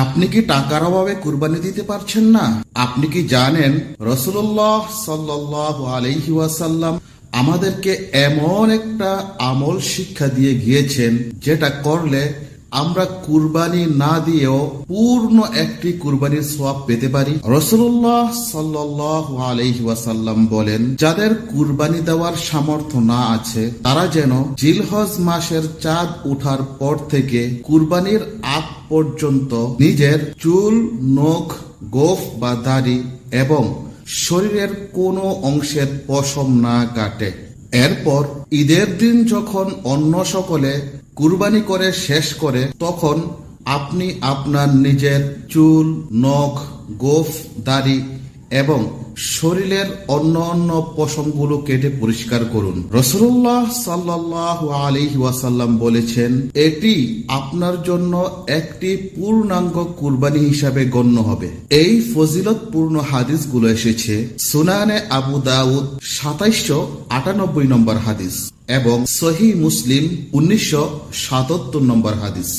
আপনি কি টাকার অভাবে কুরবানি দিতে পারছেন না? আপনি কি জানেন রাসূলুল্লাহ সাল্লাল্লাহু আলাইহি ওয়াসাল্লাম আমাদেরকে এমন একটা আমল শিক্ষা দিয়ে গিয়েছেন যেটা করলে আমরা কুরবানি না দিয়েও পূর্ণ একটি কুরবানির সওয়াব পেতে পারি। রাসূলুল্লাহ সাল্লাল্লাহু আলাইহি ওয়াসাল্লাম বলেন, যাদের কুরবানি দেওয়ার সামর্থ্য না আছে তারা যেন জিলহজ মাসের চাঁদ ওঠার পর থেকে কুরবানির আগ পর্যন্ত নিজের চুল, নখ, গোঁফ বা দাড়ি এবং শরীরের কোনো অংশের পশম না কাটে। এরপর ঈদের দিন যখন অন্য সকলে কুরবানি করে শেষ করে তখন আপনি আপনার নিজের চুল, নখ, গোঁফ, দাড়ি এবং শরীরের অন্য পশমগুলো কেটে পরিষ্কার করুন। রাসূলুল্লাহ সাল্লাল্লাহু আলাইহি ওয়াসাল্লাম বলেছেন, এটি আপনার জন্য একটি পূর্ণাঙ্গ কুরবানি হিসাবে গণ্য হবে। এই ফজিলতপূর্ণ হাদিসগুলো এসেছে সুনানে আবু দাউদ 2798 নম্বর হাদিস এবং সহিহ মুসলিম 1977 নম্বর হাদিস।